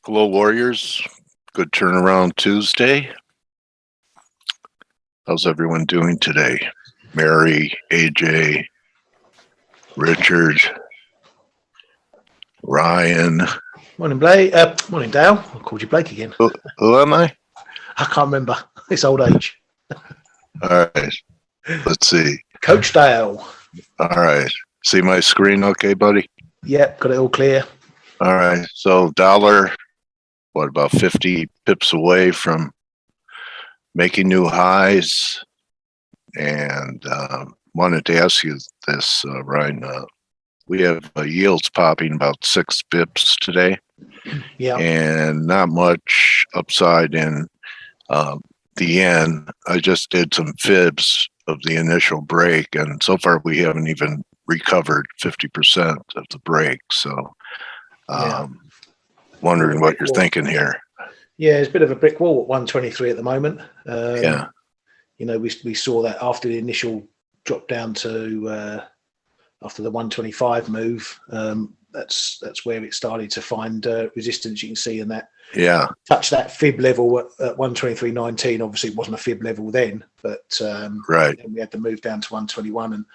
Hello, Warriors. Good turnaround Tuesday. How's everyone doing today? Mary, AJ, Richard, Ryan. Morning, Blake. Morning, Dale. I called you Blake again. Who am I? I can't remember. It's old age. All right. Let's see. Coach Dale. All right. See my screen okay, buddy? Yep, got it all clear. All right. So dollar, what, about 50 pips away from making new highs. And wanted to ask you this, Ryan. We have yields popping about 6 pips today. Yeah. And not much upside in the yen. I just did some fibs of the initial break, and so far we haven't even recovered 50% of the break. So wondering what you're thinking here. Yeah, it's a bit of a brick wall at 123 at the moment. Yeah. You know, we saw that after the initial drop down to after the 125 move. That's where it started to find resistance. You can see in that. Yeah. Touch that fib level at 123.19. Obviously, it wasn't a fib level then, but right. Then we had to move down to 121, and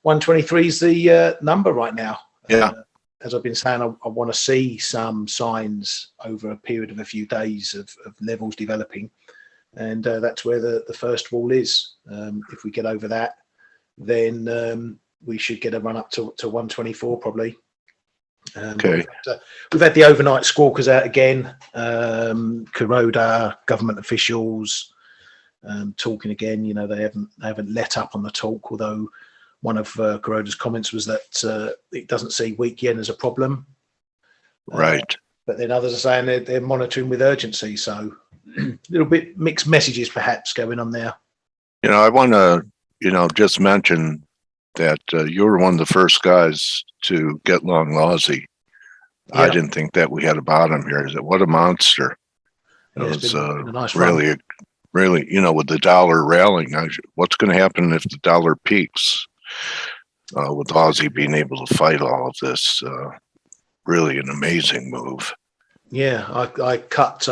123 is the number right now. Yeah. As I've been saying, I want to see some signs over a period of a few days of levels developing, and that's where the first wall is. If we get over that, then we should get a run up to 124 probably. Okay. We've had the overnight squawkers out again. Kuroda, government officials talking again. You know, they haven't let up on the talk. Although one of Kuroda's comments was that it doesn't see weak yen as a problem. Right. But then others are saying they're monitoring with urgency. So a little bit mixed messages perhaps going on there. You know, I want to just mention that you were one of the first guys to get long Aussie. Yeah. I didn't think that we had a bottom here. What a monster. It was been a nice really, with the dollar rallying. What's going to happen if the dollar peaks? With Aussie being able to fight all of this, really an amazing move. Yeah, I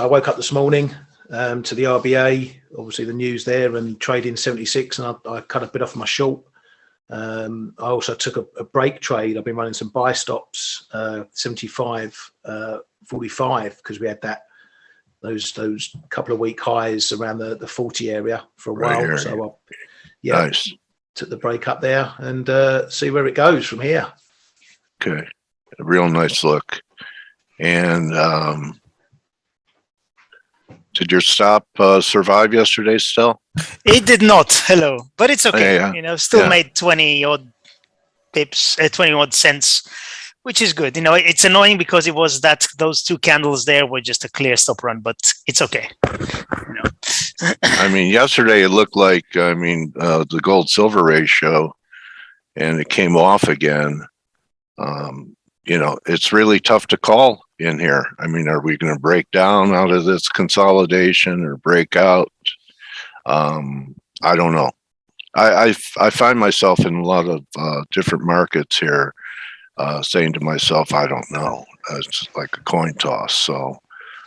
woke up this morning to the RBA, obviously the news there, and trading 76, and I cut a bit off my short. I also took a break trade. I've been running some buy stops, 75, 45, because we had those couple of week highs around the 40 area for a while. Here. So nice. Took the break up there and see where it goes from here. Okay, a real nice look. And did your stop survive yesterday still? It did not. Hello, but it's okay. Yeah. Still made 20 odd pips, 20 odd cents, which is good. It's annoying because it was those 2 candles there were just a clear stop run, but it's okay. I mean, yesterday it looked like the gold silver ratio, and it came off again. It's really tough to call in here. I mean, are we going to break down out of this consolidation or break out? I don't know. I find myself in a lot of different markets here saying to myself, I don't know. It's like a coin toss. So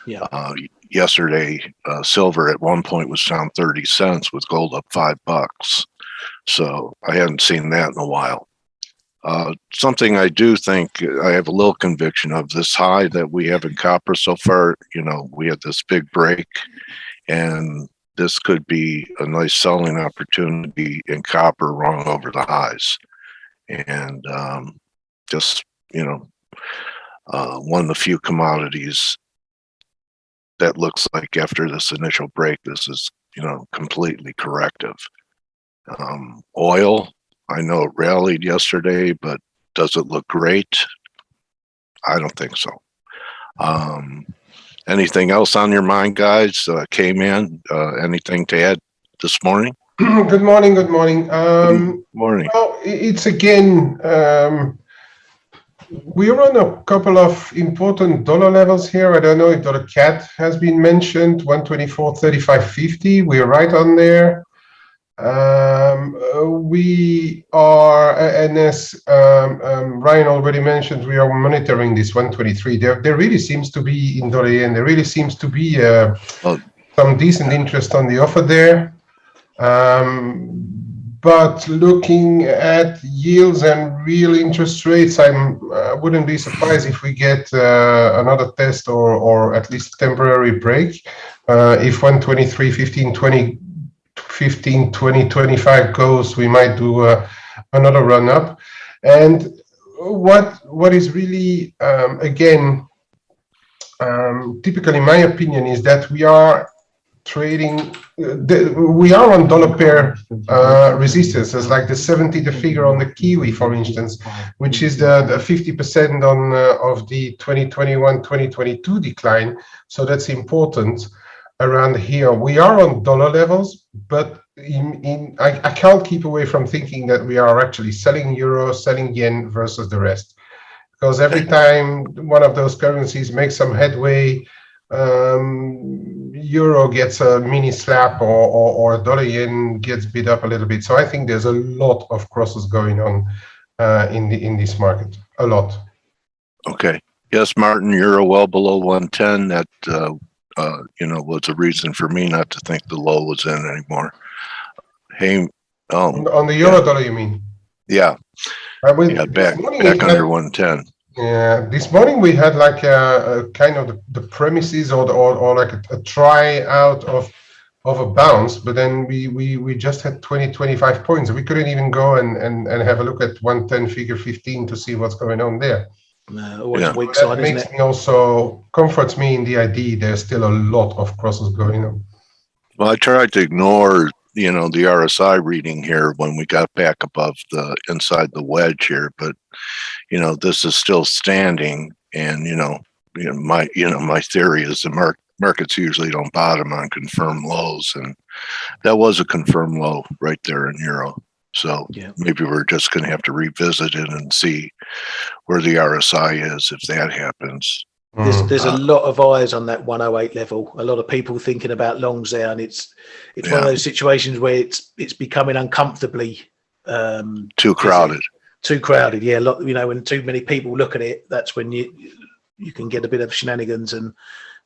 yeah. Yesterday, silver at one point was down 30 cents with gold up $5. So I hadn't seen that in a while. Something I do think I have a little conviction of, this high that we have in copper so far. We had this big break, and this could be a nice selling opportunity in copper wrong over the highs. And one of the few commodities that looks like after this initial break, this is, completely corrective. Oil, I know it rallied yesterday, but does it look great? I don't think so. Anything else on your mind, guys? Kman, anything to add this morning? Good morning. Good morning. Morning. Well, it's again, we're on a couple of important dollar levels here. I don't know if dollar CAD has been mentioned, 124.35.50. We're right on there. we are, and as Ryan already mentioned, we are monitoring this 123. There really seems to be in dollar yen. There really seems to be some decent interest on the offer there. But looking at yields and real interest rates, I wouldn't be surprised if we get another test or at least a temporary break. If 123, 15, 20, 15, 20, 25 goes, we might do another run up. And what is really, again, typical in my opinion, is that we are trading, we are on dollar pair resistances, like the 70, the figure on the Kiwi, for instance, which is the 50% on of the 2021-2022 decline. So that's important around here. We are on dollar levels, but I can't keep away from thinking that we are actually selling euro, selling yen versus the rest. Because every time one of those currencies makes some headway, euro gets a mini slap or dollar yen gets beat up a little bit. So I think there's a lot of crosses going on in this market, a lot. Okay. Yes, Martin, euro well below 110. That was a reason for me not to think the low was in anymore. Hey, on the euro dollar, you mean? Yeah. Back under 110. Yeah, this morning we had like a kind of the premises or like a try out of a bounce, but then we just had 25 points. We couldn't even go and have a look at 110 figure 15 to see what's going on there. Always weak side, isn't it? Me also comforts me in the idea there's still a lot of crosses going on. Well, I tried to ignore the RSI reading here when we got back above the inside the wedge here, but this is still standing, and my theory is the markets usually don't bottom on confirmed lows, and that was a confirmed low right there in euro. So maybe we're just going to have to revisit it and see where the RSI is if that happens. There's a lot of eyes on that 108 level. A lot of people thinking about longs there, and it's one of those situations where it's becoming uncomfortably too crowded. Too crowded, yeah. When too many people look at it, that's when you can get a bit of shenanigans, and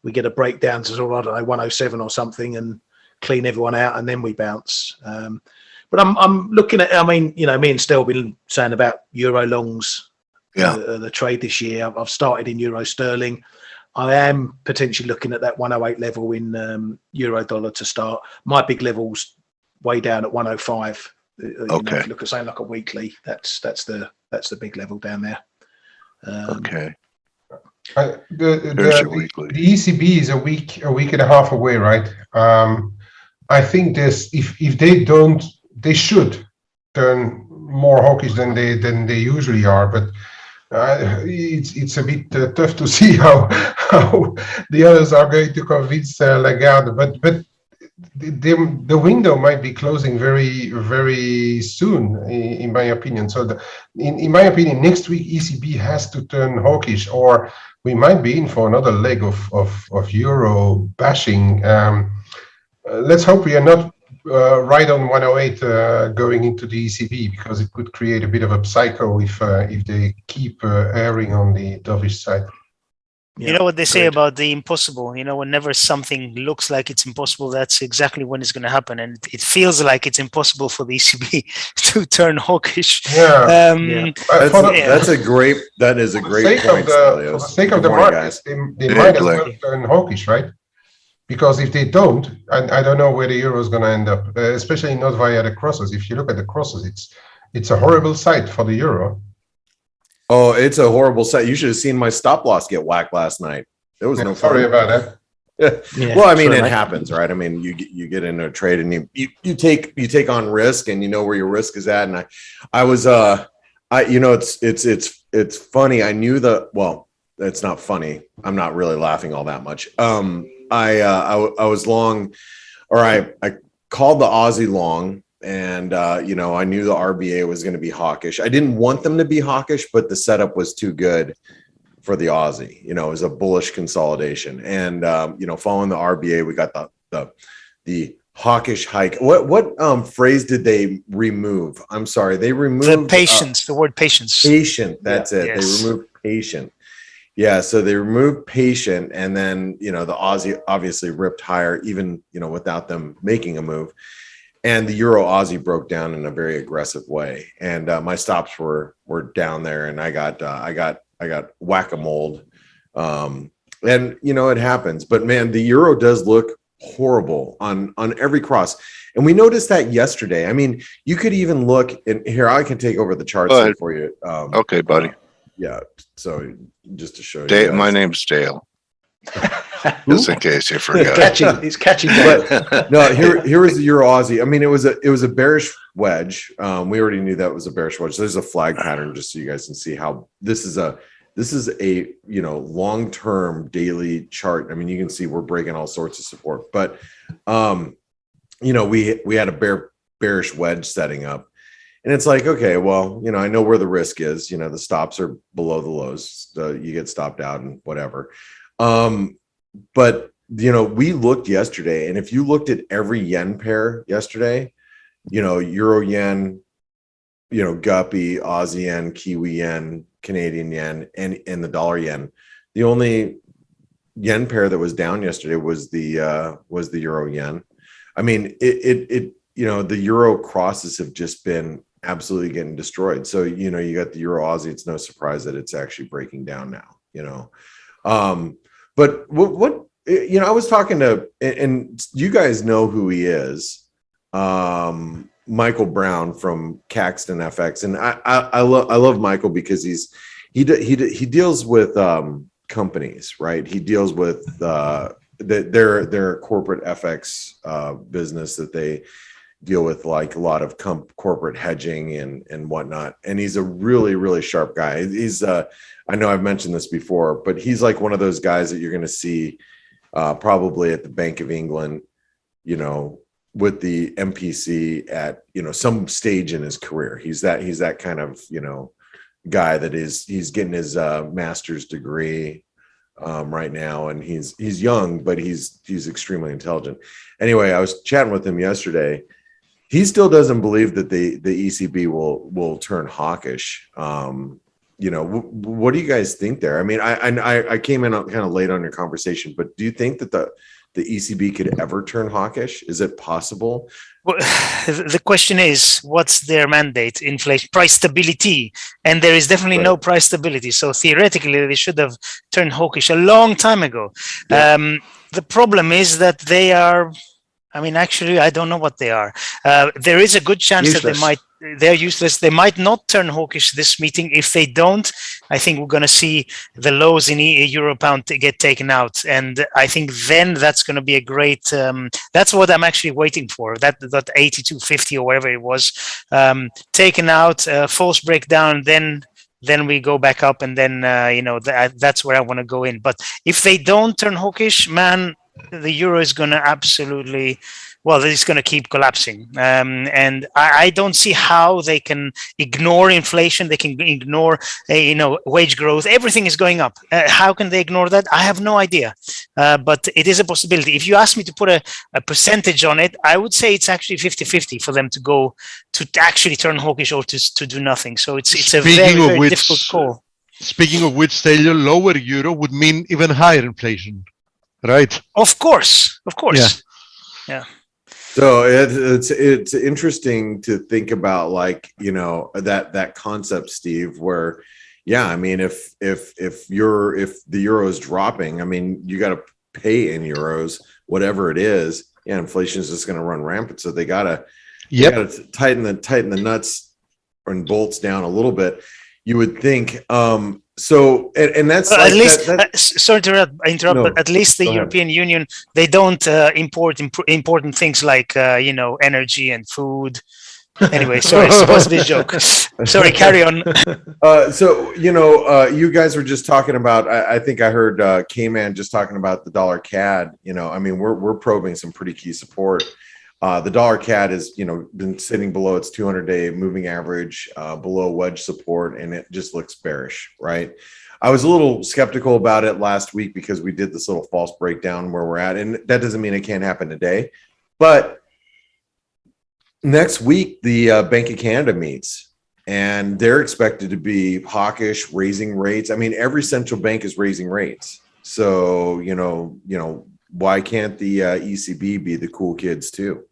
we get a breakdown to sort of, I don't know, 107 or something, and clean everyone out, and then we bounce. But I'm looking at, me and Stel been saying about euro longs. The trade this year. I've started in euro sterling. I am potentially looking at that 108 level in euro dollar to start. My big level's way down at 105. Okay. If you look at something like a weekly, that's the big level down there. Okay. The ECB is a week and a half away, right? I think if they don't, they should turn more hawkish than they usually are, but it's a bit tough to see how the others are going to convince Lagarde, but the window might be closing very, very soon, in my opinion. So in my opinion, next week ECB has to turn hawkish, or we might be in for another leg of euro bashing. Let's hope we are not right on 108 going into the ECB, because it could create a bit of a psycho if they keep erring on the dovish side. You know what they say about the impossible? Whenever something looks like it's impossible, that's exactly when it's going to happen. And it feels like it's impossible for the ECB to turn hawkish. That is a great point. For the sake of the market, they might as well turn hawkish, right? Because if they don't, I don't know where the euro is going to end up, especially not via the crosses. If you look at the crosses, it's a horrible sight for the euro. Oh, it's a horrible sight. You should have seen my stop loss get whacked last night. There was no sorry about that. Well, I mean, it happens, right? I mean, you get into a trade and you take on risk, and you know where your risk is at. And I was it's funny. I knew it's not funny. I'm not really laughing all that much. I was long, or I called the Aussie long, and I knew the RBA was going to be hawkish. I didn't want them to be hawkish, but the setup was too good for the Aussie. It was a bullish consolidation, and following the RBA, we got the hawkish hike. What phrase did they remove? I'm sorry, they removed the patience. The word patience. Patient. That's it. Yes. They removed patient. Yeah. So they removed patient, and then the Aussie obviously ripped higher, even without them making a move. And the Euro Aussie broke down in a very aggressive way, and my stops were down there, and I got whack-a-mole. And it happens, but man, the Euro does look horrible on every cross, and we noticed that yesterday. I mean, you could even look in here. I can take over the charts for you. Okay, buddy. Yeah. So just to show Dale, you, my name's Dale. Just in case you forgot. He's catching. But no, here was the Euro Aussie. I mean, it was a bearish wedge. We already knew that was a bearish wedge. There's a flag pattern just so you guys can see how this is a long-term daily chart. I mean, you can see we're breaking all sorts of support, but we had a bearish wedge setting up, and it's like, okay, well, I know where the risk is. The stops are below the lows. You get stopped out and whatever. But we looked yesterday, and if you looked at every yen pair yesterday, Euro yen, Guppy, Aussie yen, Kiwi yen, Canadian yen, and the dollar yen, the only yen pair that was down yesterday was the Euro yen. I mean, the Euro crosses have just been absolutely getting destroyed. So, you got the Euro Aussie. It's no surprise that it's actually breaking down now, but what I was talking to, and you guys know who he is, Michael Brown from Caxton FX, and I love Michael because he deals with companies, right? He deals with their corporate FX business that they deal with, like a lot of corporate hedging and whatnot. And he's a really, really sharp guy. He's I know I've mentioned this before, but he's like one of those guys that you're going to see probably at the Bank of England, with the MPC at, some stage in his career. He's that kind of, guy that he's getting his master's degree right now. And he's young, but he's extremely intelligent. Anyway, I was chatting with him yesterday. He still doesn't believe that the ECB will turn hawkish. What do you guys think there? I mean, I came in kind of late on your conversation, but do you think that the ECB could ever turn hawkish? Is it possible? Well, the question is, what's their mandate? Inflation, price stability, and there is definitely no price stability. So theoretically, they should have turned hawkish a long time ago. Yeah. The problem is that they are. I mean, actually, I don't know what they are. There is a good chance that they're useless. They might not turn hawkish this meeting. If they don't, I think we're going to see the lows in euro pound get taken out. And I think then that's going to be a great, that's what I'm actually waiting for. That 82.50 or whatever it was, taken out, false breakdown, then we go back up, and then, that's where I want to go in. But if they don't turn hawkish, man, the euro is going to absolutely, it's going to keep collapsing. And I don't see how they can ignore inflation. They can ignore, wage growth. Everything is going up. How can they ignore that? I have no idea. But it is a possibility. If you ask me to put a percentage on it, I would say it's actually 50-50 for them to actually turn hawkish or to do nothing. So it's a very, very difficult call. Speaking of which, Dale, lower euro would mean even higher inflation. Right. Of course. Yeah. So it's interesting to think about, like, that concept, Steve, where, I mean, if the euro is dropping, I mean, you got to pay in euros, whatever it is. Yeah, inflation is just going to run rampant. So they got to tighten the nuts and bolts down a little bit, you would think. So, and that's at least, sorry to interrupt, but at least the European Union, they don't import important things like, energy and food. Anyway, sorry, it's supposed to be a joke. Sorry, carry on. So, you guys were just talking about, I think I heard Kman just talking about the dollar CAD. I mean, we're probing some pretty key support. The dollar CAD has, been sitting below its 200-day moving average, below wedge support, and it just looks bearish, right? I was a little skeptical about it last week because we did this little false breakdown where we're at, and that doesn't mean it can't happen today. But next week, the Bank of Canada meets, and they're expected to be hawkish, raising rates. I mean, every central bank is raising rates. So, why can't the ECB be the cool kids too?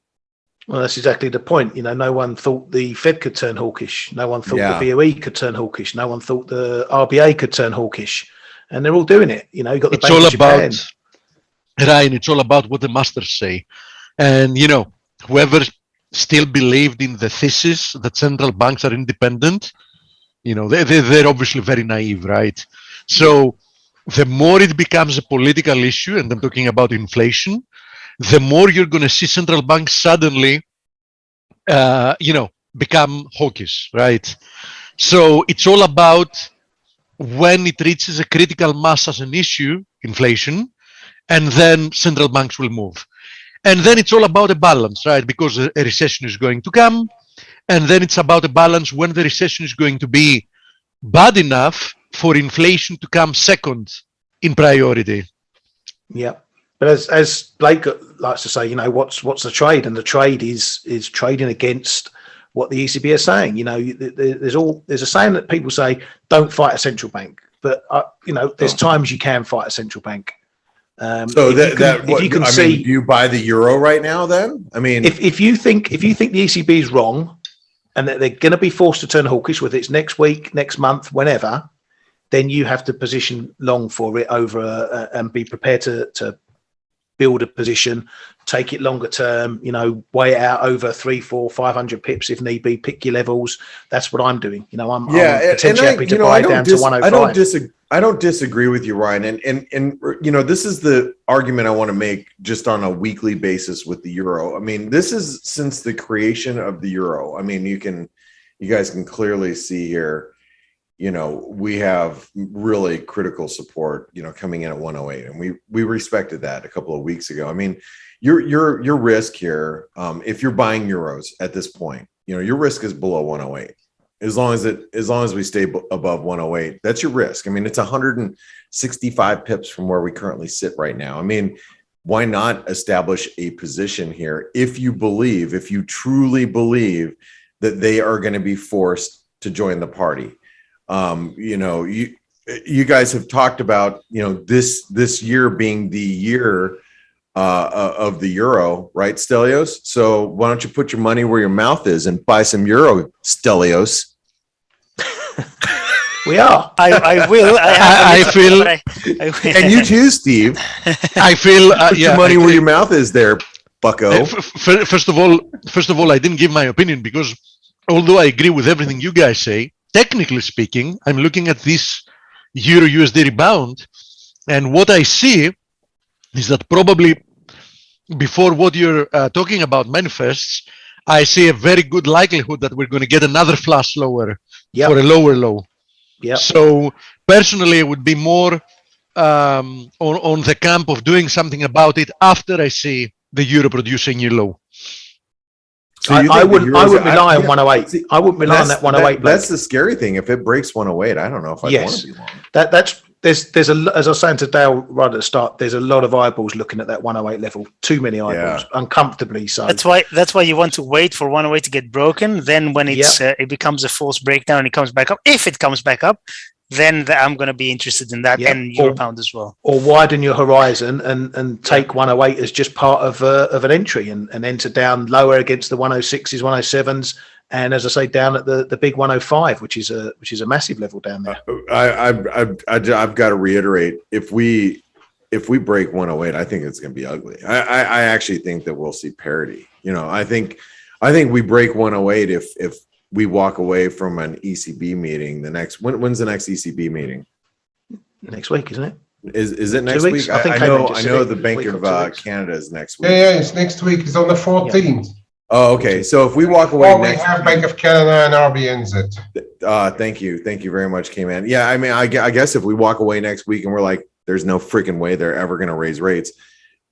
Well, that's exactly the point. No one thought the Fed could turn hawkish. No one thought the BOE could turn hawkish. No one thought the RBA could turn hawkish. And they're all doing it. You got the It's Bank all of Japan. about, Ryan, it's all about what the masters say. And, whoever still believed in the thesis that central banks are independent, they're obviously very naive, right? So the more it becomes a political issue, and I'm talking about inflation, the more you're going to see central banks suddenly, become hawkish, right? So it's all about when it reaches a critical mass as an issue, inflation, and then central banks will move. And then it's all about a balance, right? Because a recession is going to come, and then it's about a balance when the recession is going to be bad enough for inflation to come second in priority. Yeah. But as Blake likes to say, what's the trade? And the trade is trading against what the ECB are saying. There's a saying that people say, don't fight a central bank. But, there's times you can fight a central bank. Do you buy the euro right now then? I mean, if you think the ECB is wrong and that they're going to be forced to turn hawkish, whether it's next week, next month, whenever, then you have to position long for it over and be prepared to build a position, take it longer term, weigh it out over 300, 400, 500 pips if need be, pick your levels. That's what I'm doing. I'm potentially happy to buy down to 105. I don't disagree with you, Ryan. And this is the argument I want to make just on a weekly basis with the euro. I mean, this is since the creation of the euro. I mean, you guys can clearly see here, we have really critical support, coming in at 108, and we respected that a couple of weeks ago. I mean, your risk here, if you're buying euros at this point, your risk is below 108. As long as we stay above 108, that's your risk. I mean, it's 165 pips from where we currently sit right now. I mean, why not establish a position here if you truly believe that they are going to be forced to join the party? You guys have talked about, this year being the year of the euro, right, Stelios? So why don't you put your money where your mouth is and buy some euro, Stelios? We are. I will. I feel. And you too, Steve. I feel. Put your money where your mouth is, there, Bucko. First of all, I didn't give my opinion because although I agree with everything you guys say, technically speaking, I'm looking at this Euro USD rebound, and what I see is that probably before what you're talking about manifests, I see a very good likelihood that we're going to get another flash lower for a lower low. Yeah. So personally, it would be more on the camp of doing something about it after I see the euro producing new low. So I wouldn't rely on 108. I wouldn't rely on that 108. That's the scary thing. If it breaks 108, I don't know if I want to be long. There's as I was saying to Dale right at the start, there's a lot of eyeballs looking at that 108 level. Too many eyeballs, uncomfortably so. That's why you want to wait for 108 to get broken. Then when it becomes a false breakdown and it comes back up, if it comes back up, then I'm going to be interested in that and euro pound as well. Or widen your horizon and take 108 as just part of an entry and enter down lower against the 106s, 107s. And as I say, down at the big 105, which is a massive level down there. I've got to reiterate, if we break 108, I think it's going to be ugly. I actually think that we'll see parity. I think we break 108 if we walk away from an ECB meeting. When's the next ECB meeting? Next week, isn't it? Is it next week? I know the Bank of Canada is next week. Yeah, it's next week. It's on the 14th. Oh, okay. So if we walk away, we have Bank of Canada and RBNZ. Thank you very much, Kman. Yeah, I mean, I guess if we walk away next week and we're like, there's no freaking way they're ever going to raise rates,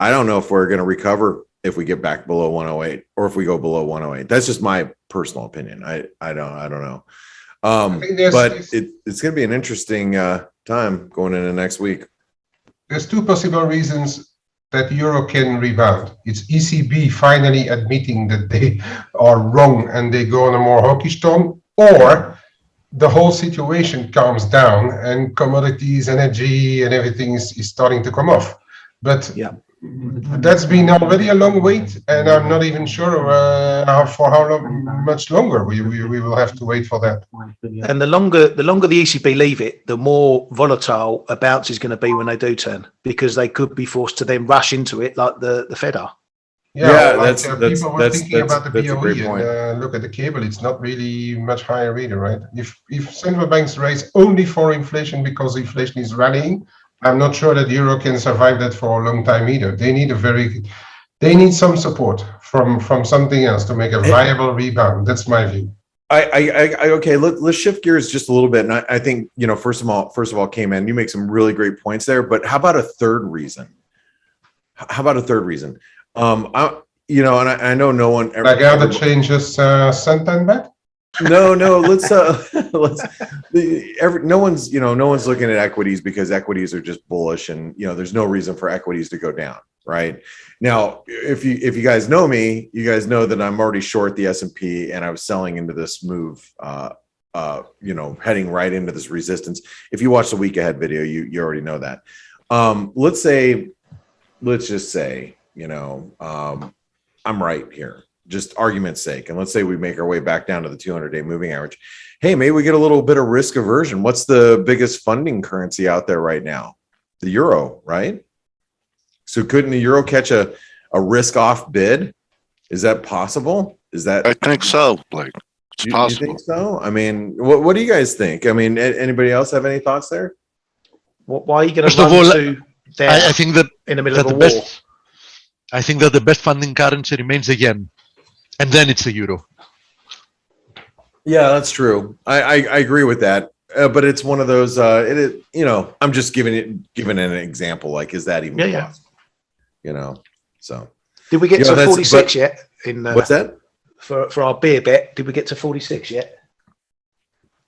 I don't know if we're going to recover if we get back below 108 or if we go below 108. That's just my personal opinion. I don't know. But it's going to be an interesting time going into next week. There's two possible reasons that the euro can rebound. It's ECB finally admitting that they are wrong and they go on a more hawkish tone, or the whole situation calms down and commodities, energy, and everything is starting to come off. But Yeah. that's been already a long wait, and I'm not even sure for how much longer we will have to wait for that. And the longer the ECB leave it, the more volatile a bounce is going to be when they do turn, because they could be forced to then rush into it like the Fed are. Yeah, like, that's people were thinking about the a great BOE point. and look at the cable. It's not really much higher either, right? If central banks raise only for inflation because inflation is rallying, I'm not sure that the euro can survive that for a long time either. They need some support from something else to make a viable rebound. That's my view. Okay, let's shift gears just a little bit. And I think, first of all, Kman, you make some really great points there, but how about a third reason? And I know no one ever Like other changes, cent and back. No, let's no one's looking at equities because equities are just bullish, and there's no reason for equities to go down, right? Now, if you guys know me, you guys know that I'm already short the S&P, and I was selling into this move, heading right into this resistance. If you watch the week ahead video, you already know that. Let's just say, I'm right here, just argument's sake. And let's say we make our way back down to the 200-day moving average. Hey, maybe we get a little bit of risk aversion. What's the biggest funding currency out there right now? The euro, right? So couldn't the euro catch a risk off bid? Is that possible? I think so, Blake. It's possible. You think so? I mean, what do you guys think? I mean, anybody else have any thoughts there? Why are you going to First of all, I think that in the middle of a war? I think that the best funding currency remains the yen, and then it's the euro. Yeah, that's true. I agree with that. But it's one of those. I'm just giving an example. Like, is that even possible? So did we get to 46 yet? What's that? For our beer bet, did we get to 46 yet?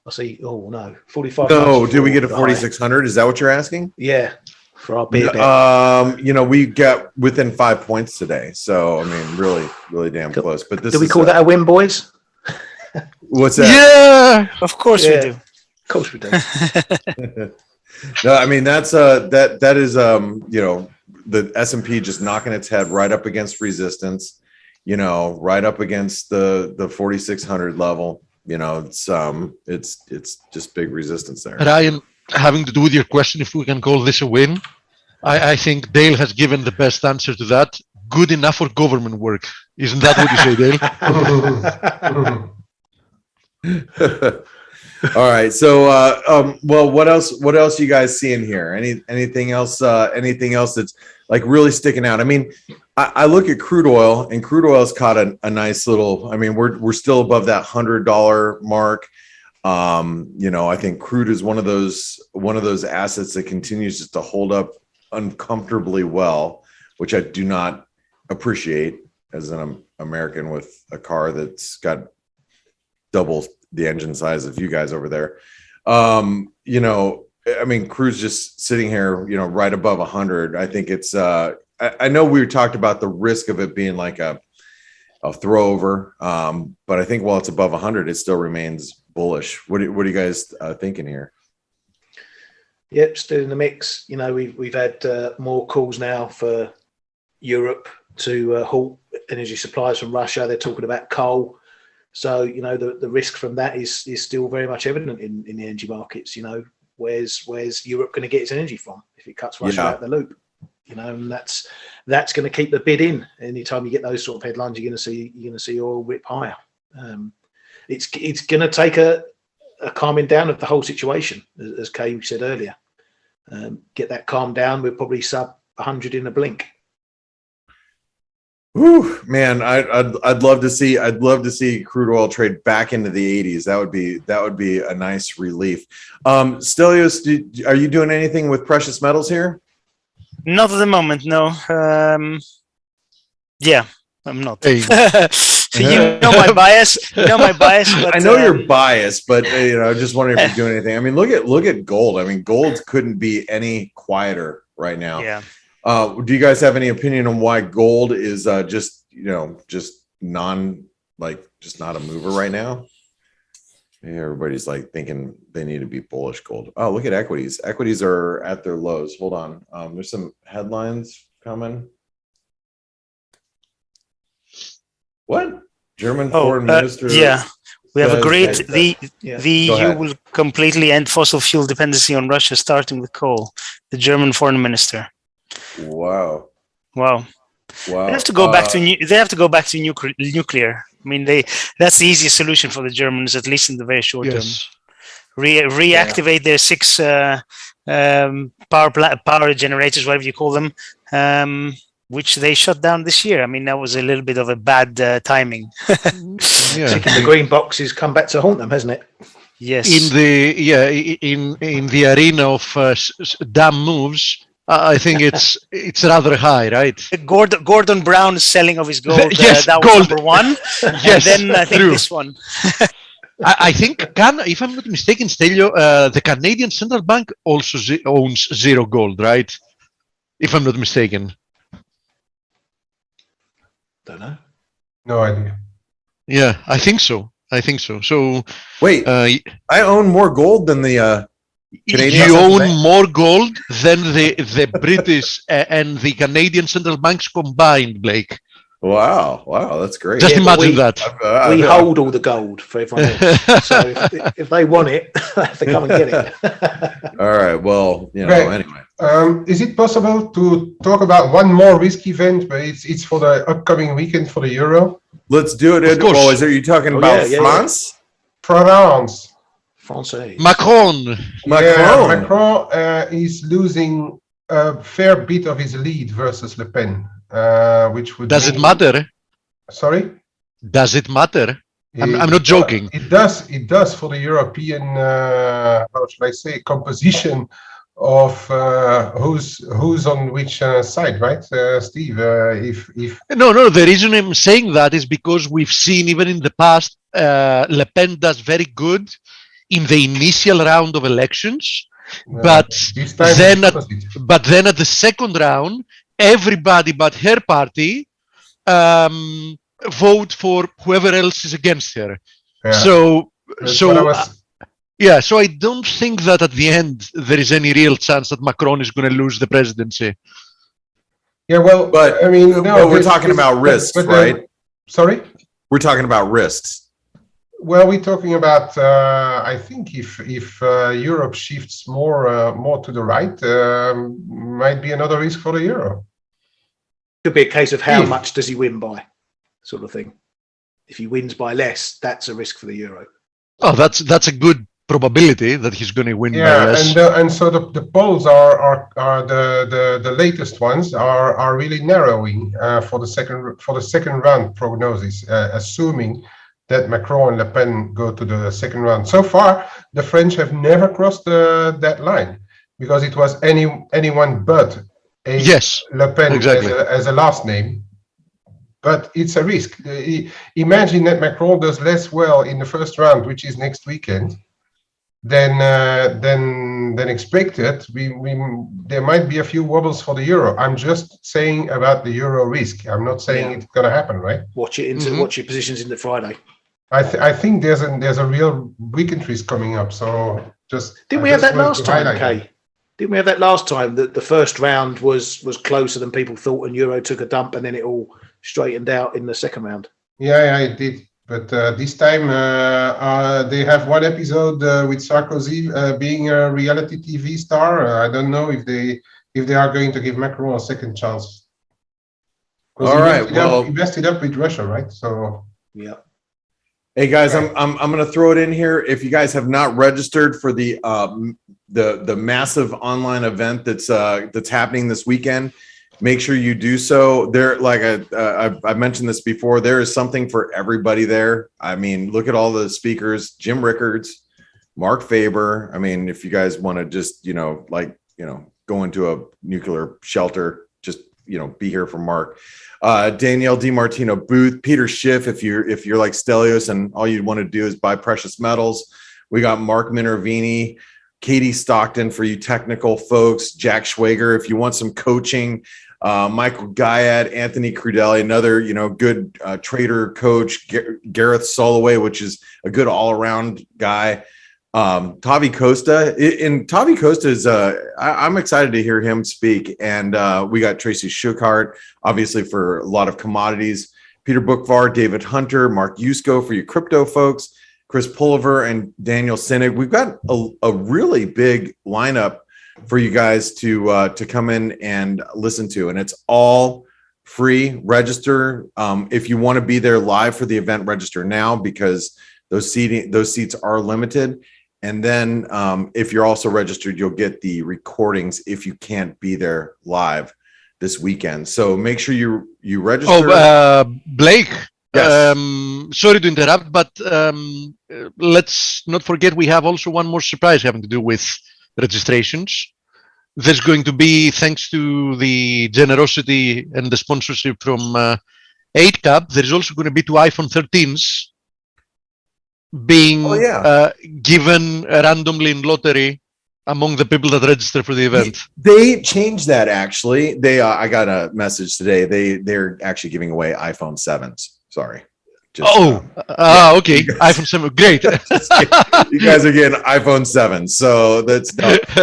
I see. Oh no, 45. No, did we get to 4,600? Is that what you're asking? Yeah, for our beer bet. We got within 5 points today. So I mean, really, really damn close. But this do we call that a win, boys? What's that? Yeah, of course we do. Of course we do. No, I mean that is the S&P just knocking its head right up against resistance, right up against the 4,600 level. It's just big resistance there. Ryan, having to do with your question, if we can call this a win, I think Dale has given the best answer to that. Good enough for government work. Isn't that what you say, Dale? All right. So, well, what else you guys seeing here? Anything else that's like really sticking out? I mean, I look at crude oil, and crude oil's caught a nice little. I mean, we're still above that $100 mark. I think crude is one of those assets that continues just to hold up uncomfortably well, which I do not appreciate as an American with a car that's got double the engine size of you guys over there. I mean, crude's just sitting here, right above 100. I think it's, I know we talked about the risk of it being like a throwover, but I think while it's above 100, it still remains bullish. What are you guys thinking here? Yep, still in the mix. We've had more calls now for Europe to halt energy supplies from Russia. They're talking about coal. So, the risk from that is still very much evident in the energy markets. Where's Europe going to get its energy from if it cuts Russia out of the loop? And that's going to keep the bid in. Anytime you get those sort of headlines, you're going to see oil rip higher. It's going to take a calming down of the whole situation, as Kay said earlier. Get that calmed down. We're probably sub 100 in a blink. Ooh, man, I'd love to see crude oil trade back into the 80s. That would be a nice relief. Stelios, are you doing anything with precious metals here? Not at the moment, no. Yeah, I'm not. Hey. You know my bias. But, I know you're biased, but I'm just wondering if you're doing anything. I mean, look at gold. I mean, gold couldn't be any quieter right now. Yeah. Do you guys have any opinion on why gold is just not a mover right now? Everybody's like thinking they need to be bullish gold. Oh, look at equities. Equities are at their lows. Hold on. There's some headlines coming. What? German foreign minister. Yeah, we have agreed the Go EU ahead. will completely end fossil fuel dependency on Russia, starting with coal. The German foreign minister. Wow. Wow. They have to go back to they have to go back to nuclear. I mean, that's the easiest solution for the Germans, at least in the very short term. Reactivate their 6 power generators, whatever you call them, which they shut down this year. I mean, that was a little bit of a bad timing. The green box has come back to haunt them, hasn't it? Yes. In the arena of dumb moves, I think it's rather high, right? Gordon Brown's selling of his gold. Yes, that gold. was number 1. Yes, and then I think true. this one. I think, if I'm not mistaken, Stelio, the Canadian Central Bank also owns zero gold, right? If I'm not mistaken. Don't know. No idea. Yeah, I think so. So Wait, I own more gold than the Canadian you Central own Bank? more gold than the British and the Canadian central banks combined, Blake. Wow, that's great. Just Yeah, but imagine that. We hold all the gold for everyone else. So if they want it, they have to come and get it. All right. Well, Right. anyway. Is it possible to talk about one more risk event, but it's for the upcoming weekend for the Euro? Let's do it. Of course. Oh, are you talking about France? France. Francais. Macron. Yeah, Macron is losing a fair bit of his lead versus Le Pen, which would Does it mean- matter? Sorry? Does it matter? I'm not joking. It does for the European, how should I say, composition of who's on which side, right, Steve? No. The reason I'm saying that is because we've seen even in the past, Le Pen does very good in the initial round of elections, but this time then it's opposite. but then at the second round, everybody but her party vote for whoever else is against her. Yeah. So That's what I was- so I don't think that at the end there is any real chance that Macron is going to lose the presidency. Yeah, well, But- I mean, no, but we're talking about risks, right? Sorry? We're talking about risks. Well, we're talking about. I think if Europe shifts more to the right, might be another risk for the euro. Could be a case of how If- much does he win by, sort of thing. If he wins by less, that's a risk for the euro. Oh, that's a good probability that he's going to win by Yeah, less. and so the polls are the latest ones are really narrowing for the second round prognosis, assuming that Macron and Le Pen go to the second round. So far, the French have never crossed that line because it was anyone but Yes, Le Pen exactly. as a last name. But it's a risk. Imagine that Macron does less well in the first round, which is next weekend, than expected. There might be a few wobbles for the euro. I'm just saying about the euro risk. I'm not saying it's going to happen, right? Watch your positions into Friday. I think there's a real weekend risk coming up. So Didn't we have that wanted last to time, highlight Kay? that. Didn't we have that last time that the first round was closer than people thought, and euro took a dump, and then it all straightened out in the second round? Yeah, it did. But this time they have one episode with Sarkozy being a reality TV star. I don't know if they are going to give Macron a second chance. All right, he messed it up with Russia, right? So Yeah. Hey guys, I'm going to throw it in here. If you guys have not registered for the massive online event that's happening this weekend, make sure you do so. There, like I mentioned this before, there is something for everybody there. I mean, look at all the speakers: Jim Rickards, Mark Faber. I mean, if you guys want to just go into a nuclear shelter, just be here for Mark. Danielle DiMartino Booth, Peter Schiff. If you're like Stelios and all you want to do is buy precious metals, we got Mark Minervini, Katie Stockton for you technical folks, Jack Schwager if you want some coaching, Michael Guyad, Anthony Crudelli, another good trader coach, Gareth Soloway, which is a good all-around guy, Tavi Costa. And Tavi Costa is I'm excited to hear him speak. And we got Tracy Schuchart, obviously for a lot of commodities, Peter Bookvar, David Hunter, Mark Yusko for you crypto folks, Chris Pulliver and Daniel Sinig. We've got a really big lineup for you guys to come in and listen to, and it's all free. Register if you want to be there live for the event. Register now because those seats are limited. And then if you're also registered, you'll get the recordings if you can't be there live this weekend. So make sure you register. Blake. Yes. Sorry to interrupt, but let's not forget we have also one more surprise having to do with registrations. There's going to be, thanks to the generosity and the sponsorship from 8Cup, there's also going to be 2 iPhone 13s being given randomly in lottery among the people that register for the event. They changed that actually. I got a message today. They're actually giving away iPhone 7s. Sorry. Okay. iPhone 7, great. You guys are getting iPhone 7, so they're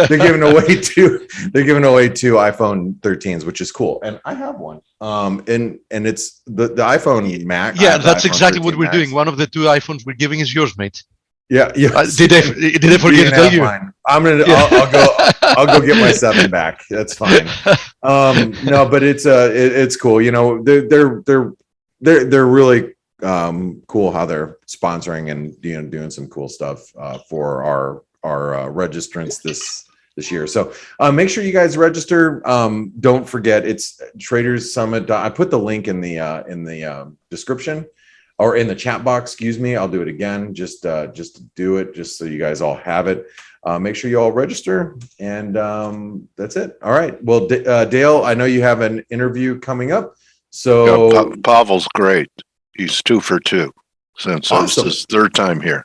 giving away two. They're giving away 2 iPhone 13s, which is cool, and I have one. And it's the iPhone Max. Yeah, that's exactly what we're doing. One of the 2 iPhones we're giving is yours, mate. Yeah. Did I forget to tell you? Mine. I'll go get my 7 back. That's fine. No, but it's cool. They're really cool how they're sponsoring and doing some cool stuff for our registrants this year. So make sure you guys register. Don't forget, it's Traders Summit. I put the link in the description or in the chat box. Excuse me. I'll do it again. Just to do it, just so you guys all have it. Make sure you all register, and that's it. All right. Well, Dale, I know you have an interview coming up. So yeah, Pavel's great. He's 2 for 2 since this is his 3rd time here.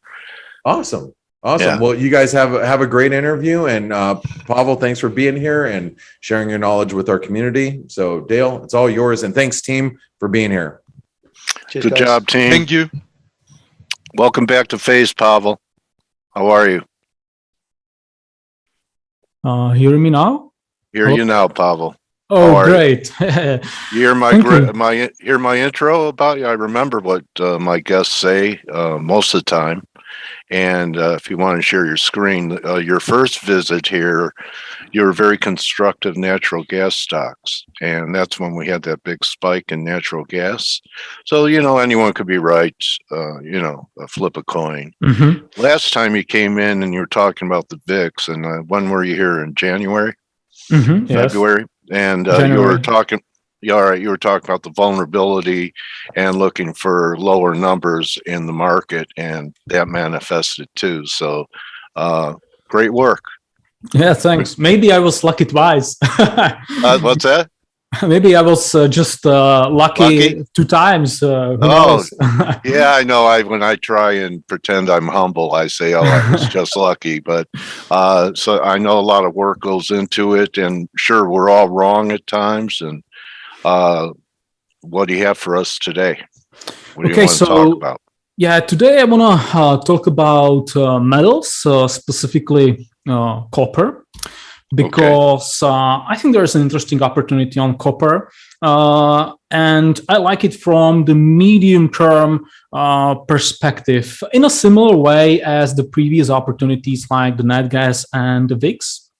Awesome. Yeah. Well, you guys have a great interview, and Pavel, thanks for being here and sharing your knowledge with our community. So Dale, it's all yours, and thanks team for being here. Cheers, Good guys. job, team. Thank you. Welcome back to F.A.C.E, Pavel. How are you? Hear me now? Hear you now, Pavel. Oh, great. You hear my intro about you? I remember what my guests say most of the time. And if you want to share your screen, your first visit here, you were very constructive natural gas stocks. And that's when we had that big spike in natural gas. So, anyone could be right, flip a coin. Mm-hmm. Last time you came in and you were talking about the VIX, and when were you here? In January? Mm-hmm. February? Yes. And you were talking about the vulnerability and looking for lower numbers in the market, and that manifested too. So great work. Yeah, thanks. Maybe I was lucky twice. What's that? Maybe I was just lucky 2 times. Who knows? Yeah, I know. When I try and pretend I'm humble, I say, I was just lucky. But so I know a lot of work goes into it, and sure, we're all wrong at times. And what do you have for us today? What do you want to talk about? Yeah, today I want to talk about metals, specifically copper. Because I think there's an interesting opportunity on copper, and I like it from the medium-term perspective in a similar way as the previous opportunities like the nat gas and the VIX.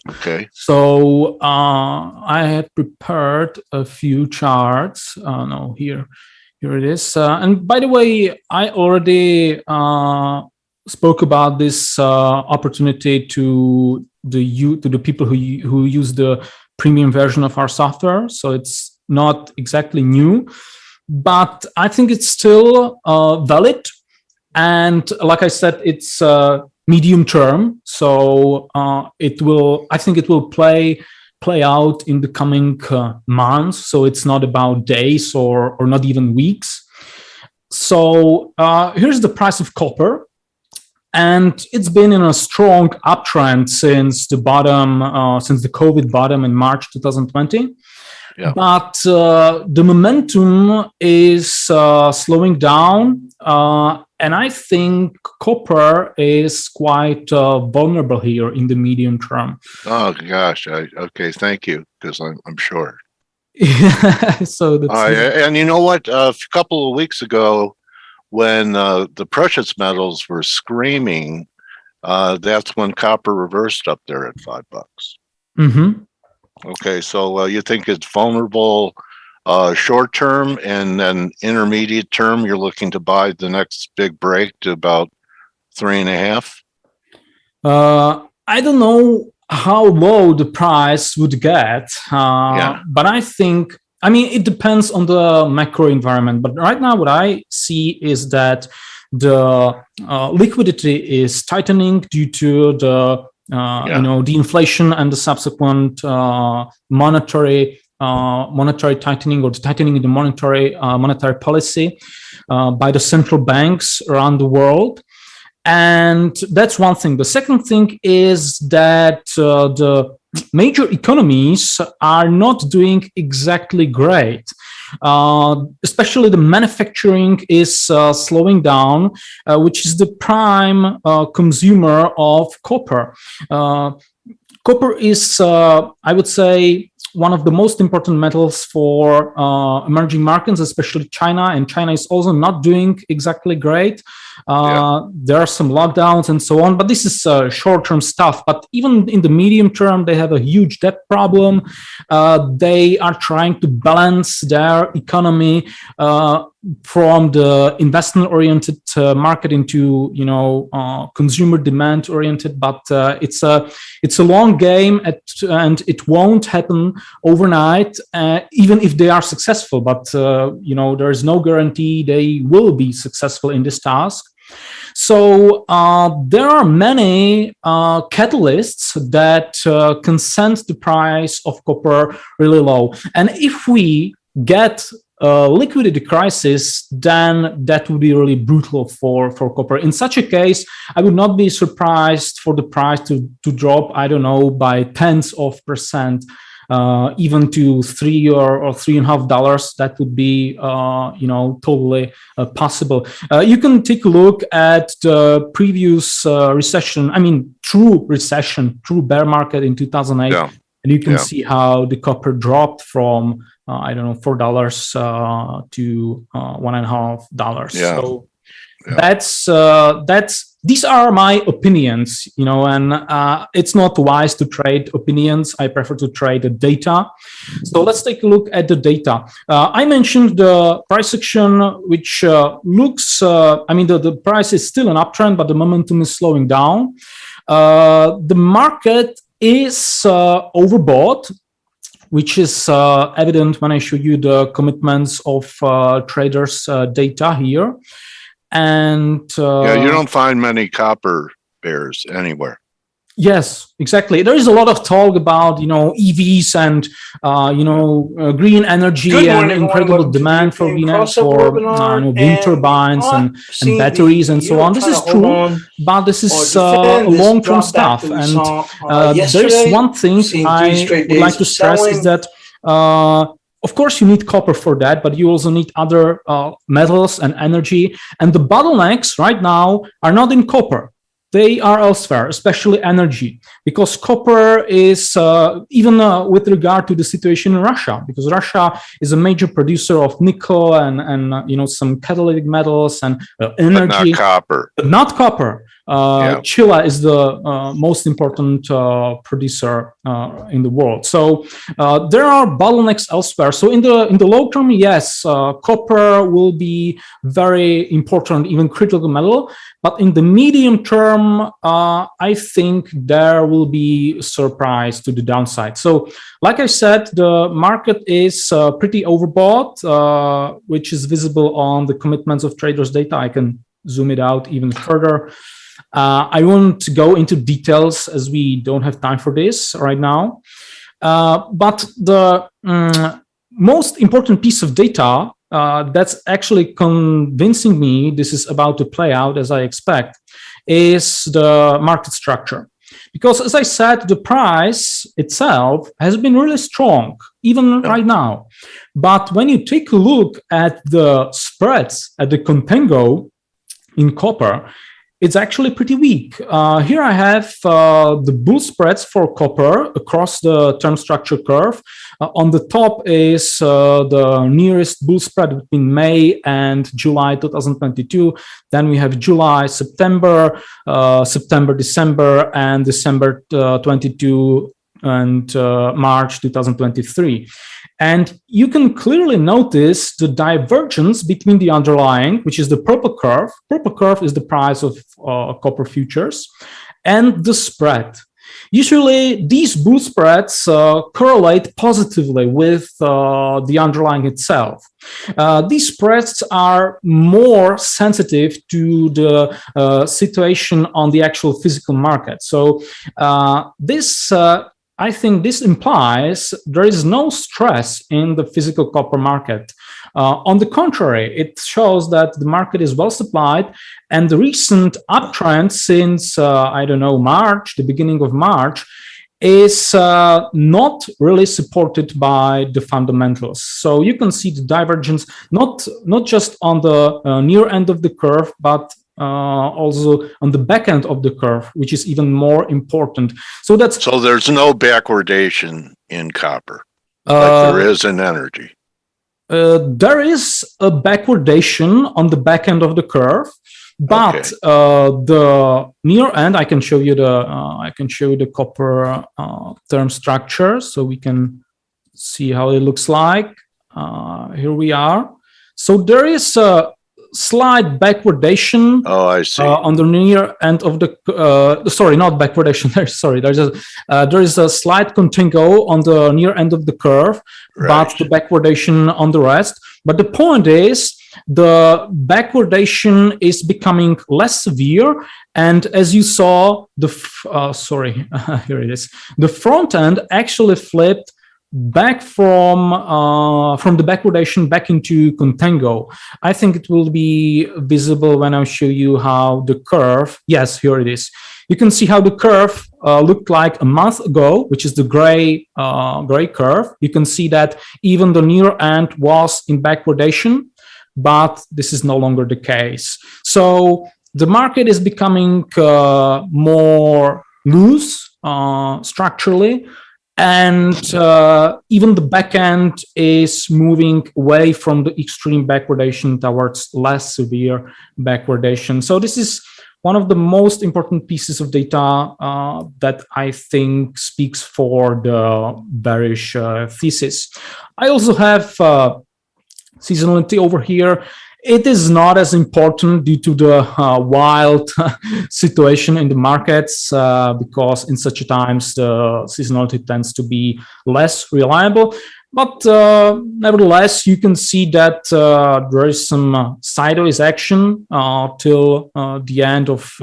Okay. So I had prepared a few charts. Here it is. And by the way, I already spoke about this opportunity to the people who use the premium version of our software. So it's not exactly new, but I think it's still valid. And like I said, it's medium term. So I think it will play out in the coming months. So it's not about days or not even weeks. So here's the price of copper. and it's been in a strong uptrend since the bottom, since the COVID bottom in March 2020. Yeah. But the momentum is slowing down, and I think copper is quite vulnerable here in the medium term. Oh gosh. Okay. Thank you. Because I'm sure. So that's And you know what? A couple of weeks ago, when the precious metals were screaming, that's when copper reversed up there at $5. Mhm. Okay, so you think it's vulnerable short term, and then intermediate term, you're looking to buy the next big break to about 3.5? I don't know how low the price would get, but I think, I mean, it depends on the macro environment. But right now, what I see is that the liquidity is tightening due to the the inflation and the subsequent monetary tightening, or the tightening in the monetary policy by the central banks around the world. And that's one thing. The second thing is that the major economies are not doing exactly great. Especially the manufacturing is slowing down, which is the prime consumer of copper. Copper is, I would say, one of the most important metals for emerging markets, especially China, and China is also not doing exactly great. There are some lockdowns and so on, but this is short-term stuff. But even in the medium term, they have a huge debt problem. They are trying to balance their economy from the investment-oriented market into consumer demand-oriented. But it's a long game, and it won't happen overnight, even if they are successful. But there is no guarantee they will be successful in this task. So there are many catalysts that can send the price of copper really low. And if we get a liquidity crisis, then that would be really brutal for copper. In such a case, I would not be surprised for the price to drop, I don't know, by tens of percent, even to $3 or $3.50. That would be, totally possible. You can take a look at the previous recession. I mean, true recession, true bear market in 2008, and you can see how the copper dropped from $4 to $1.50. So that's these are my opinions, and it's not wise to trade opinions. I prefer to trade the data. So let's take a look at the data. I mentioned the price action, which looks, the price is still an uptrend, but the momentum is slowing down. The market is overbought, which is evident when I show you the commitments of traders' data here. And you don't find many copper bears anywhere. Yes, exactly. There is a lot of talk about EVs and green energy and incredible demand for wind turbines and batteries and so on. This is true, but this is long-term stuff. And there is one thing I would like to stress is that of course, you need copper for that, but you also need other metals and energy. And the bottlenecks right now are not in copper. They are elsewhere, especially energy, because copper is even with regard to the situation in Russia, because Russia is a major producer of nickel and some catalytic metals and energy. But not copper. Chile is the most important producer in the world. So there are bottlenecks elsewhere. So in the long term, yes, copper will be very important, even critical metal. But in the medium term, I think there will be a surprise to the downside. So like I said, the market is pretty overbought, which is visible on the commitments of traders' data. I can zoom it out even further. I won't go into details as we don't have time for this right now. But the most important piece of data that's actually convincing me this is about to play out as I expect is the market structure. Because as I said, the price itself has been really strong, even right now. But when you take a look at the spreads at the contango in copper, it's actually pretty weak. Here I have the bull spreads for copper across the term structure curve. On the top is the nearest bull spread between May and July 2022. Then we have July, September, September, December, and December 22 and March 2023. And you can clearly notice the divergence between the underlying, which is the purple curve. Purple curve is the price of copper futures, and the spread. Usually, these bull spreads correlate positively with the underlying itself. These spreads are more sensitive to the situation on the actual physical market. So I think this implies there is no stress in the physical copper market. On the contrary, it shows that the market is well supplied, and the recent uptrend since, March, the beginning of March, is not really supported by the fundamentals. So you can see the divergence, not just on the near end of the curve, but also on the back end of the curve, which is even more important. So there's no backwardation in copper, like there is in energy. There is a backwardation on the back end of the curve, but the near end, I can show you the copper term structure, so we can see how it looks like. Here we are. So there is a slight backwardation. Oh, I see. On the near end of the not backwardation. There is a slight contango on the near end of the curve, but the backwardation on the rest. But the point is, the backwardation is becoming less severe, and as you saw, here it is. The front end actually flipped back from the backwardation back into contango. I think it will be visible when I show you how the curve. Yes, here it is. You can see how the curve looked like a month ago, which is the gray curve. You can see that even the near end was in backwardation, but this is no longer the case. So the market is becoming more loose structurally. And even the back end is moving away from the extreme backwardation towards less severe backwardation. So this is one of the most important pieces of data that I think speaks for the bearish thesis. I also have seasonality over here. It is not as important due to the wild situation in the markets because in such times the seasonality tends to be less reliable. But nevertheless, you can see that there is some sideways action till the end of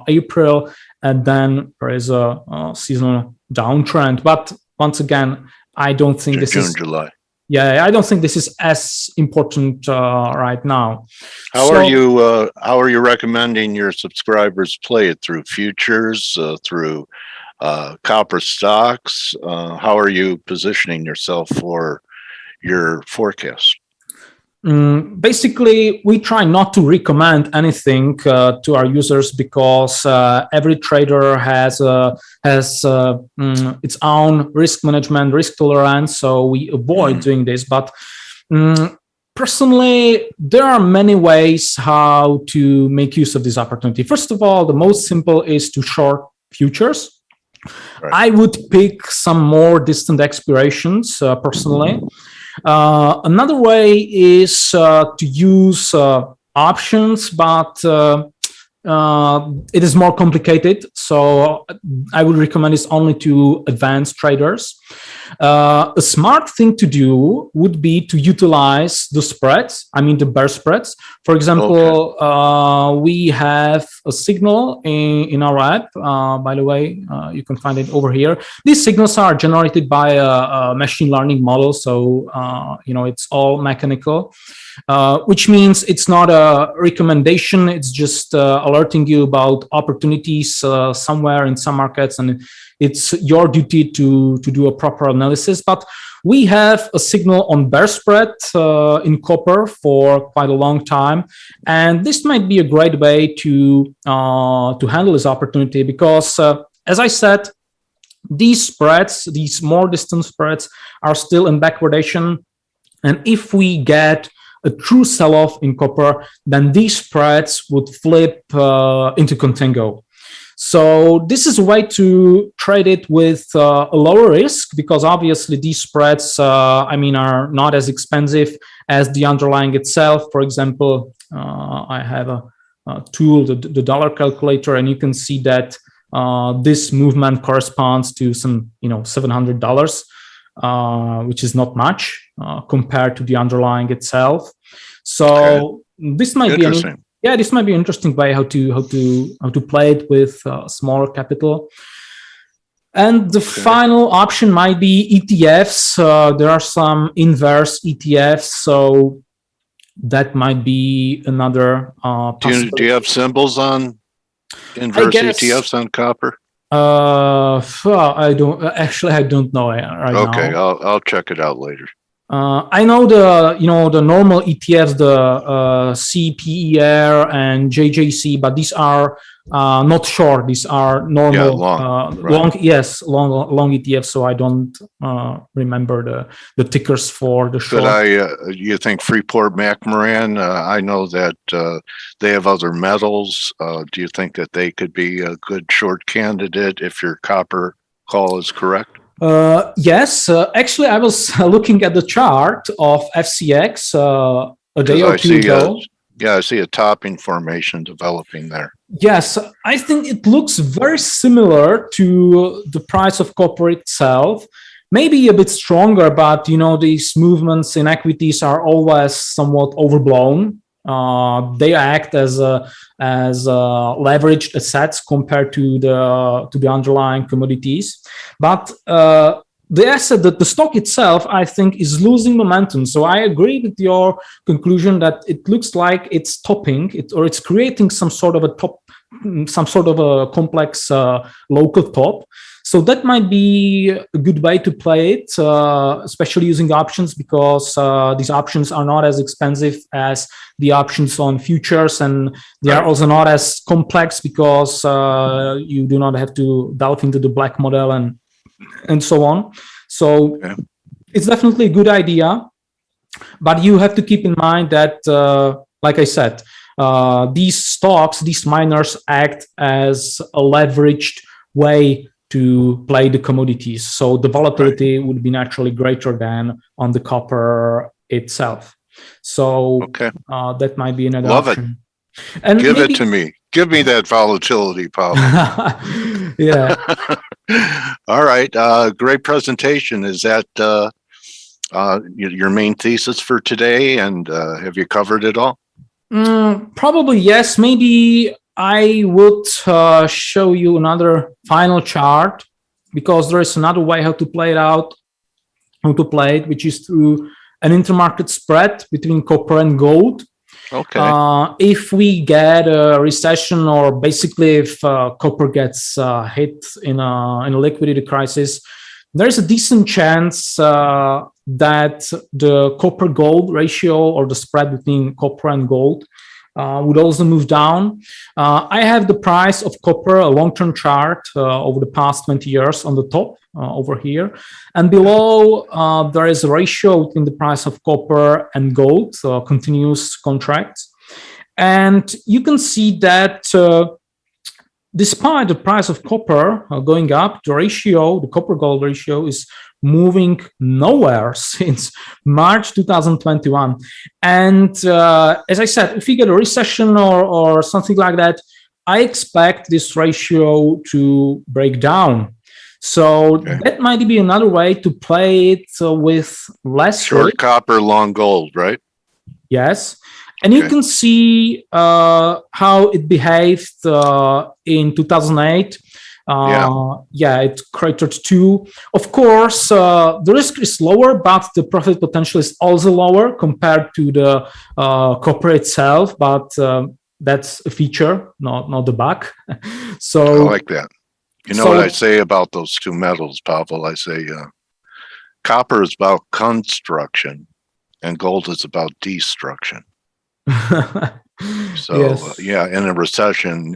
April, and then there is a seasonal downtrend. But once again, I don't think this is July. Yeah, I don't think this is as important right now. How are you recommending your subscribers play it? Through futures, through copper stocks? How are you positioning yourself for your forecast? Basically, we try not to recommend anything to our users because every trader has its own risk management, risk tolerance, so we avoid doing this. But personally, there are many ways how to make use of this opportunity. First of all, the most simple is to short futures. Right. I would pick some more distant expirations personally. Another way is to use options, but it is more complicated. So I would recommend this only to advanced traders. A smart thing to do would be to utilize the spreads, I mean the bear spreads. For example, we have a signal in our app. By the way, you can find it over here. These signals are generated by a machine learning model, so it's all mechanical, which means it's not a recommendation. It's just alerting you about opportunities somewhere in some markets, and it's your duty to do a proper analysis. But we have a signal on bear spread in copper for quite a long time, and this might be a great way to handle this opportunity because, as I said, these spreads, these more distant spreads, are still in backwardation, and if we get a true sell-off in copper, then these spreads would flip into contango. So this is a way to trade it with a lower risk, because obviously these spreads, are not as expensive as the underlying itself. For example, I have a tool, the dollar calculator, and you can see that this movement corresponds to some, $700, which is not much compared to the underlying itself. So this might be this might be an interesting way how to play it with smaller capital. And the final option might be ETFs. There are some inverse ETFs, so that might be another possibility. Do you have symbols on inverse ETFs on copper? I don't know right now. Okay, I'll check it out later. I know the normal ETFs, the CPER and JJC, but these are not short. These are normal, long ETFs. So I don't remember the tickers for the short. But you think Freeport McMoran? I know that they have other metals. Do you think that they could be a good short candidate if your copper call is correct? Yes, actually, I was looking at the chart of FCX a day or two ago. I see a topping formation developing there. Yes, I think it looks very similar to the price of copper itself. Maybe a bit stronger, but these movements in equities are always somewhat overblown. They act as leveraged assets compared to the underlying commodities, but the asset, that the stock itself, I think, is losing momentum. So I agree with your conclusion that it looks like it's topping or it's creating some sort of a complex local top. So that might be a good way to play it, especially using options, because these options are not as expensive as the options on futures, and they are also not as complex because you do not have to delve into the black model and so on. So it's definitely a good idea, but you have to keep in mind that, like I said, these stocks, these miners act as a leveraged way to play the commodities. So the volatility would be naturally greater than on the copper itself. So that might be another option. And give it to me. Give me that volatility, Pavel. Yeah. All right. Great presentation. Is that your main thesis for today? And have you covered it all? Probably yes. Maybe I would show you another final chart, because there is another way how to play it, which is through an intermarket spread between copper and gold. Okay. If we get a recession, or basically if copper gets hit in a liquidity crisis, there's a decent chance that the copper gold ratio, or the spread between copper and gold, would also move down. I have the price of copper, a long-term chart over the past 20 years on the top over here. And below, there is a ratio between the price of copper and gold, continuous contracts. And you can see that despite the price of copper going up, the copper-gold ratio is moving nowhere since March 2021. And as I said, if we get a recession or something like that, I expect this ratio to break down. So Okay. that might be another way to play it with less Short risk. copper, long gold, right? Yes. And you Okay. can see how it behaved in 2008. It cratered too. Of course, the risk is lower, but the profit potential is also lower compared to the copper itself. But that's a feature, not the bug. So I like that. You know so- what I say about those two metals, Pavel? I say copper is about construction and gold is about destruction. So yes. in a recession,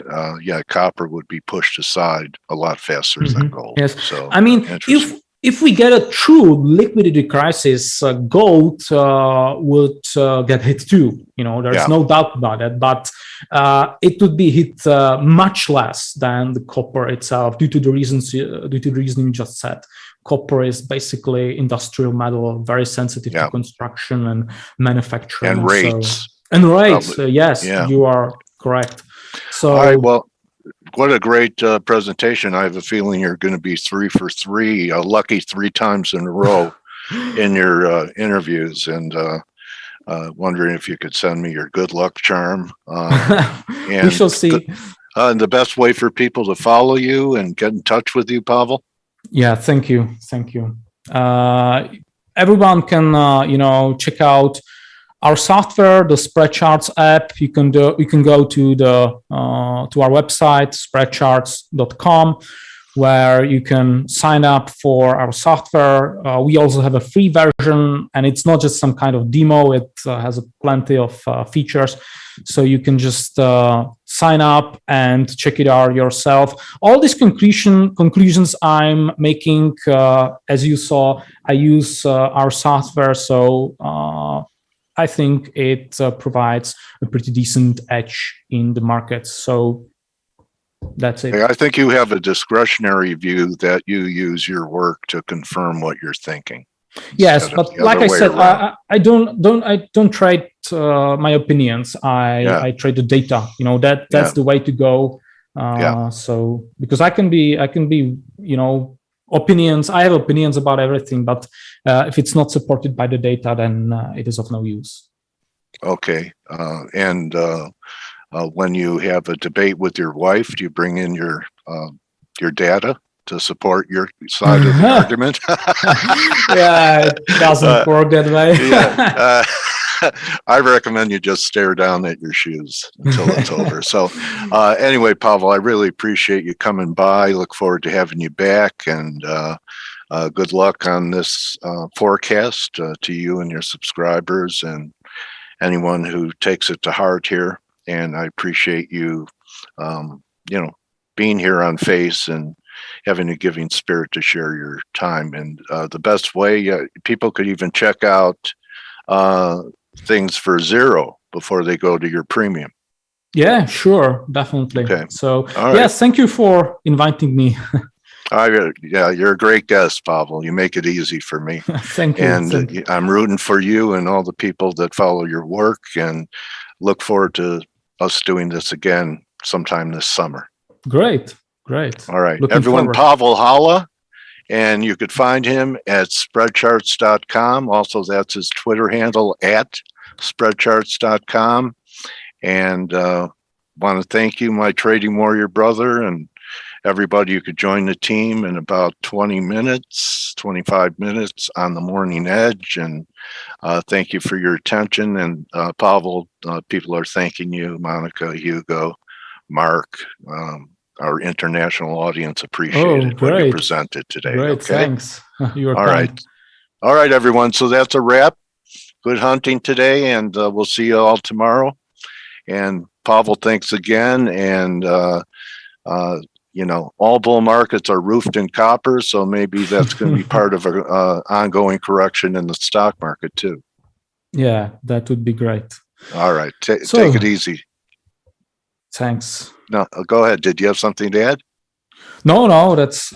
copper would be pushed aside a lot faster than gold. Yes. So I mean, interesting. if we get a true liquidity crisis, gold would get hit too. There's no doubt about it. But it would be hit much less than the copper itself, due to the reason you just said. Copper is basically industrial metal, very sensitive to construction and manufacturing And rates. Yes, you are correct. So, all right, well, what a great presentation. I have a feeling you're going to be 3 for 3, lucky 3 times in a row in your interviews, and wondering if you could send me your good luck charm. And we shall see. The best way for people to follow you and get in touch with you, Pavel? Yeah, thank you. Everyone can, check out our software, the Spreadcharts app. You can go to our website, spreadcharts.com, where you can sign up for our software. We also have a free version, and it's not just some kind of demo. It has plenty of features, so you can just sign up and check it out yourself. All these conclusions I'm making, as you saw, I use our software, so I think it provides a pretty decent edge in the market. So that's it. I think you have a discretionary view that you use your work to confirm what you're thinking. Yes, but like I said, I don't trade my opinions. I trade the data. That's the way to go. So because I can be opinions. I have opinions about everything, but if it's not supported by the data, then it is of no use. Okay, and when you have a debate with your wife, do you bring in your data to support your side of the argument? Yeah, it doesn't work that way. I recommend you just stare down at your shoes until it's over. So anyway, Pavel, I really appreciate you coming by. Look forward to having you back, and good luck on this forecast to you and your subscribers and anyone who takes it to heart here. And I appreciate you, being here on F.A.C.E and having a giving spirit to share your time. And the best way, people could even check out things for zero before they go to your premium. Yeah, sure, definitely. Okay. So right. Thank you for inviting me. You're a great guest, Pavel. You make it easy for me. Thank you. And I'm rooting for you and all the people that follow your work, and look forward to us doing this again sometime this summer. Great. All right, Looking everyone, forward. Pavel Hala, and you could find him at spreadcharts.com. Also, that's his Twitter handle, at spreadcharts.com. And want to thank you, my trading warrior brother, and everybody. You could join the team in about 25 minutes on the Morning Edge. And thank you for your attention. And Pavel, people are thanking you, Monica, Hugo, Mark, our international audience appreciated what you presented today. Great, thanks. You are all right. All right, everyone. So that's a wrap. Good hunting today, and we'll see you all tomorrow. And Pavel, thanks again. And all bull markets are roofed in copper, so maybe that's going to be part of an ongoing correction in the stock market too. Yeah, that would be great. All right, take it easy. Thanks. No, go ahead. Did you have something to add? No,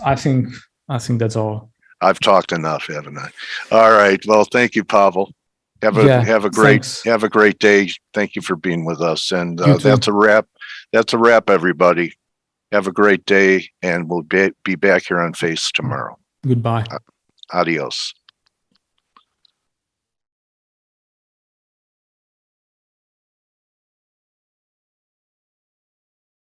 I think that's all. I've talked enough, haven't I? All right. Well, thank you, Pavel. Have a great day. Thank you for being with us. And that's a wrap. That's a wrap, everybody. Have a great day, and we'll be back here on F.A.C.E tomorrow. Goodbye. Adios.